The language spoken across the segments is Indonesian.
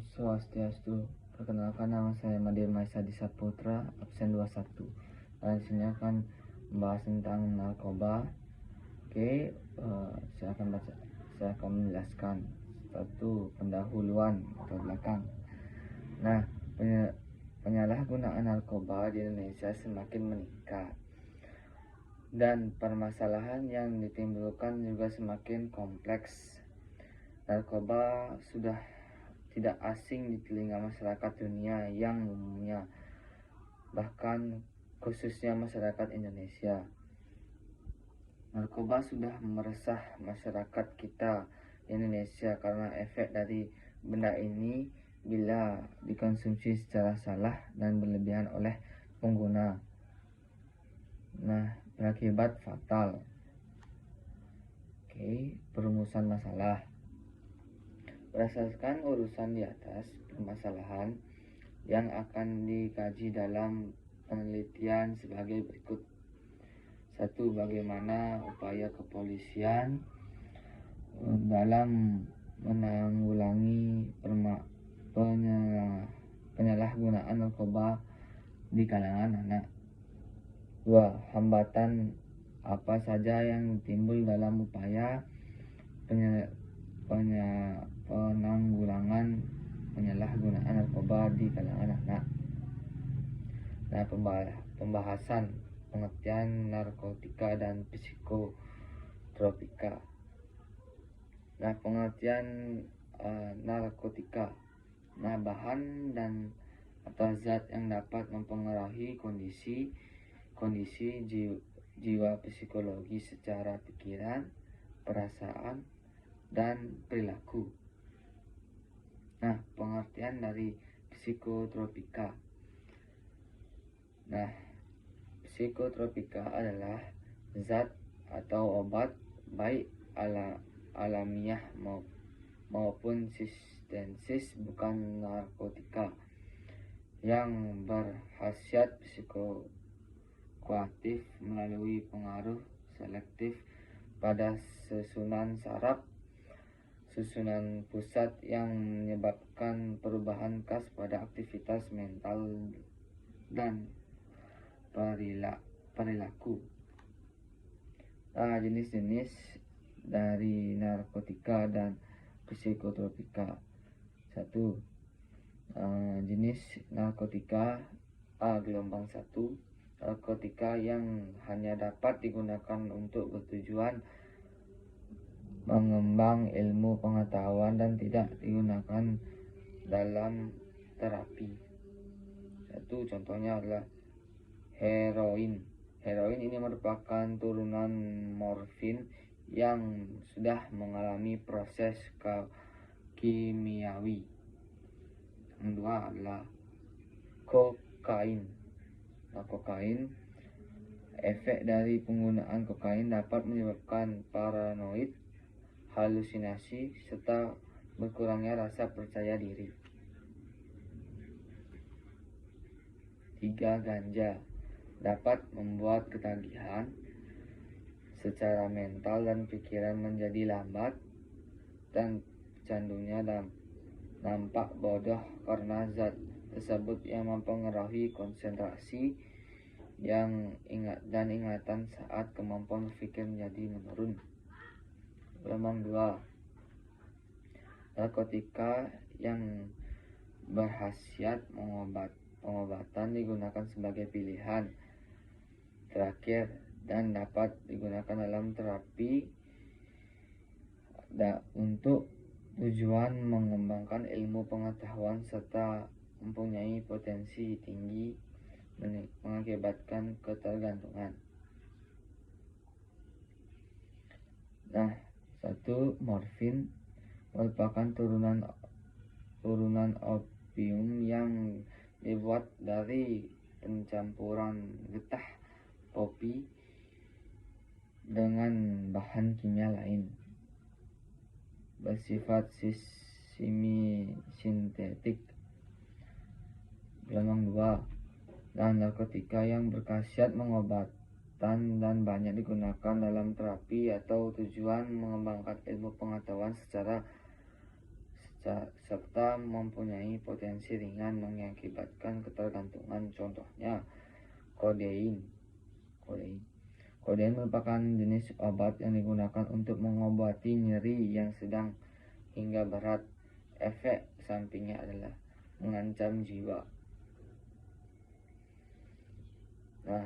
Swastiastu. Perkenalkan, nama saya Madir Maisa Disaputra, absen 21. Dan di sini akan membahas tentang narkoba. Oke, saya akan menjelaskan satu pendahuluan atau belakang. Nah, penyalahgunaan narkoba di Indonesia semakin meningkat, dan permasalahan yang ditimbulkan juga semakin kompleks. Narkoba sudah tidak asing di telinga masyarakat dunia yang umumnya, bahkan khususnya masyarakat Indonesia. Narkoba sudah meresah masyarakat kita di Indonesia karena efek dari benda ini bila dikonsumsi secara salah dan berlebihan oleh pengguna. Nah, berakibat fatal. Oke, perumusan masalah. Berdasarkan urusan di atas, permasalahan yang akan dikaji dalam penelitian sebagai berikut. 1. Bagaimana upaya kepolisian dalam menanggulangi penyalahgunaan narkoba di kalangan anak. 2. Hambatan apa saja yang timbul dalam upaya penanggulangan penyalahgunaan narkoba di kalangan anak. Nah, pembahasan pengertian narkotika dan psikotropika. Nah, pengertian narkotika. Nah, bahan dan atau zat yang dapat mempengaruhi kondisi jiwa psikologi secara pikiran, perasaan, dan perilaku. Nah, pengertian dari psikotropika. Nah, psikotropika adalah zat atau obat baik alamiah maupun sintetis, bukan narkotika, yang berkhasiat psikoaktif melalui pengaruh selektif pada susunan saraf susunan pusat yang menyebabkan perubahan khas pada aktivitas mental dan perilaku. Nah, jenis-jenis dari narkotika dan psikotropika. 1. Jenis narkotika. Gelombang 1. Narkotika yang hanya dapat digunakan untuk bertujuan mengembang ilmu pengetahuan dan tidak digunakan dalam terapi. 1. Contohnya adalah heroin. Heroin ini merupakan turunan morfin yang sudah mengalami proses kimiawi. Yang 2 adalah kokain. Nah, kokain, efek dari penggunaan kokain dapat menyebabkan paranoid, halusinasi, serta berkurangnya rasa percaya diri. 3. Ganja dapat membuat ketagihan secara mental dan pikiran menjadi lambat, dan candunya nampak bodoh karena zat tersebut yang mempengaruhi konsentrasi dan ingatan saat kemampuan berpikir menjadi menurun. Gelombang 2. Narkotika yang berkhasiat pengobatan digunakan sebagai pilihan terakhir dan dapat digunakan dalam terapi untuk tujuan mengembangkan ilmu pengetahuan serta mempunyai potensi tinggi mengakibatkan ketergantungan. Nah, 1. Morfin merupakan turunan opium yang dibuat dari pencampuran getah kopi dengan bahan kimia lain, bersifat sintetik. Gelombang 2. Dan narkotika yang berkhasiat mengobatan dan banyak digunakan dalam terapi atau tujuan mengembangkan ilmu pengetahuan secara serta mempunyai potensi ringan mengakibatkan ketergantungan. Contohnya kodein. Kodein merupakan jenis obat yang digunakan untuk mengobati nyeri yang sedang hingga berat. Efek sampingnya adalah mengancam jiwa. Nah,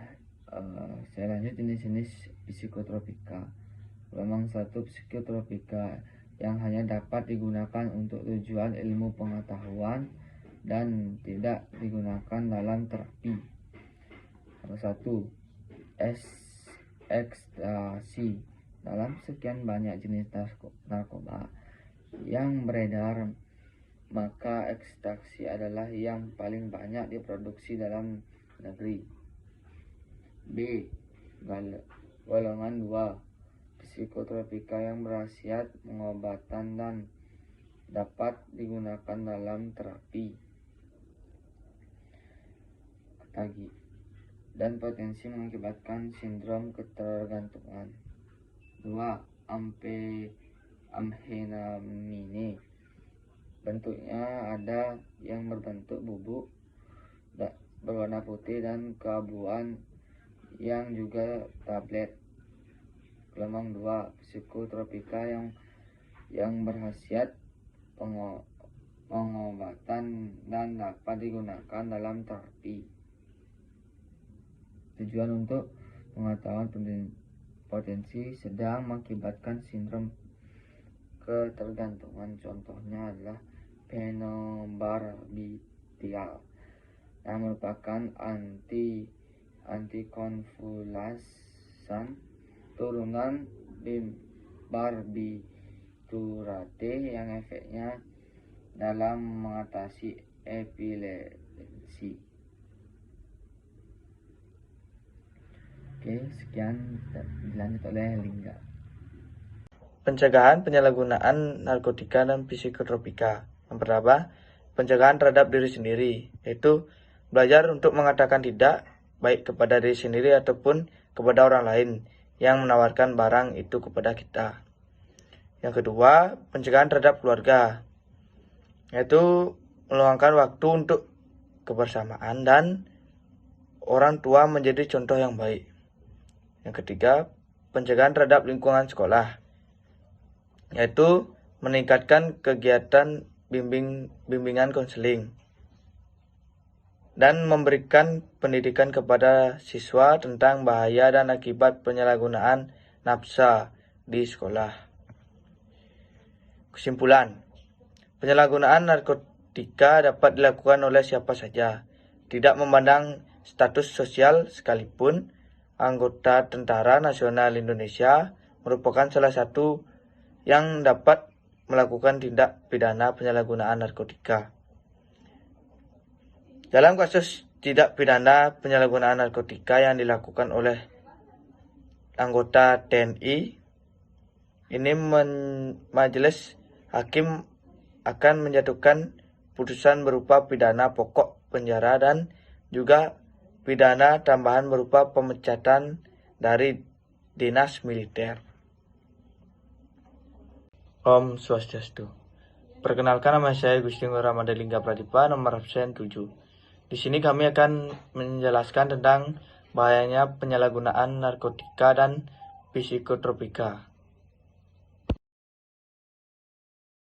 saya lanjut jenis-jenis psikotropika. Gelombang 1, psikotropika yang hanya dapat digunakan untuk tujuan ilmu pengetahuan dan tidak digunakan dalam terapi. Nomor 1, ekstasi. Dalam sekian banyak jenis narkoba yang beredar, maka ekstasi adalah yang paling banyak diproduksi dalam negeri. B. Golongan 2, psikotropika yang berkhasiat pengobatan dan dapat digunakan dalam terapi dan potensi mengakibatkan sindrom ketergantungan. 2. Amfetamine. Bentuknya ada yang berbentuk bubuk berwarna putih dan keabuan yang juga tablet. Gelombang 2, psikotropika yang berkhasiat pengobatan dan dapat digunakan dalam terapi. Tujuan untuk pengetahuan potensi sedang mengakibatkan sindrom ketergantungan. Contohnya adalah phenobarbital yang merupakan antikonvulsan turunan barbiturate yang efeknya dalam mengatasi epilepsi. Oke, sekian dilanjut oleh Lingga. Pencegahan penyalahgunaan narkotika dan psikotropika. Yang pertama, pencegahan terhadap diri sendiri, yaitu belajar untuk mengatakan tidak, baik kepada diri sendiri ataupun kepada orang lain yang menawarkan barang itu kepada kita. Yang kedua, pencegahan terhadap keluarga, yaitu meluangkan waktu untuk kebersamaan dan orang tua menjadi contoh yang baik. Yang ketiga, pencegahan terhadap lingkungan sekolah, yaitu meningkatkan kegiatan bimbingan konseling dan memberikan pendidikan kepada siswa tentang bahaya dan akibat penyalahgunaan nafsa di sekolah. Kesimpulan, penyalahgunaan narkotika dapat dilakukan oleh siapa saja, tidak memandang status sosial sekalipun. Anggota Tentara Nasional Indonesia merupakan salah satu yang dapat melakukan tindak pidana penyalahgunaan narkotika. Dalam kasus tindak pidana penyalahgunaan narkotika yang dilakukan oleh anggota TNI, ini majelis hakim akan menjatuhkan putusan berupa pidana pokok penjara dan juga pidana tambahan berupa pemecatan dari dinas militer. Om Swastiastu. Perkenalkan, nama saya Gusti Ngurah Ramadhalingga Pradipa, nomor absen 7. Di sini kami akan menjelaskan tentang bahayanya penyalahgunaan narkotika dan psikotropika.